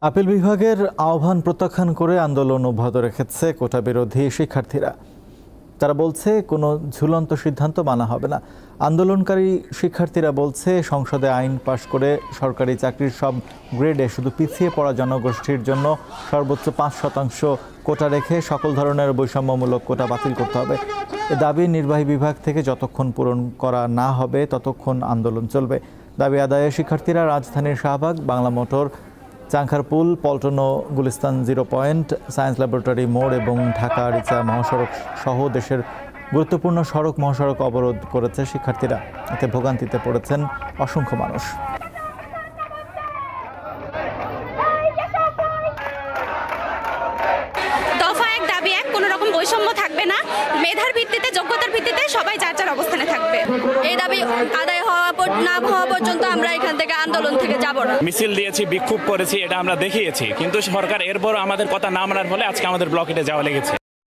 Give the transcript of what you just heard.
Appeal বিভাগের আহ্বান প্রত্যাখ্যান করে আন্দোলন অব্যাহত রেখেছে কোটা বিরোধী শিক্ষার্থীরা। তারা বলছে কোনো ঝুলন্ত সিদ্ধান্ত মানা হবে না। আন্দোলনকারী শিক্ষার্থীরা বলছে সংসদে আইন পাশ করে সরকারি চাকরির সব গ্রেডে শুধু পিছিয়ে পড়া জনগোষ্ঠীর জন্য সর্বোচ্চ 5% কোটা রেখে সকল ধরনের বৈষম্যমূলক কোটা বাতিল করতে হবে। এ দাবি নির্বাহী বিভাগ থেকে যতক্ষণ পূরণ করা না হবে ততক্ষণ আন্দোলন চলবে। দাবি আদায়ে শিক্ষার্থীরা রাজধানীর শাহবাগ, বাংলা মোটর, চাংখারপুল, পল্টন ও গুলিস্তান 0 পয়েন্ট, সায়েন্স ল্যাবরেটরি মোড় এবং ঢাকা রিচা মহাসড়ক সহ দেশের গুরুত্বপূর্ণ সড়ক মহাসড়ক অবরোধ করেছে শিক্ষার্থীরা। এতে ভোগান্তিতে পড়েছেন অসংখ্য মানুষ। দফা 1 দাবি 1, কোনো রকম বৈষম্য থাকবে না। মেধার ভিত্তিতে, যোগ্যতার ভিত্তিতে সবাই যার যার অবস্থানে থাকবে। এই দাবি আদায় না হওয়া পর্যন্ত আমরা এখান থেকে আন্দোলন থেকে যাব না। মিছিল দিয়েছি, বিক্ষোভ করেছি, এটা আমরা দেখিয়েছি, কিন্তু সরকার এরপর আমাদের কথা না মানার ফলে আজকে আমাদের ব্লকেটে যাওয়া লেগেছে।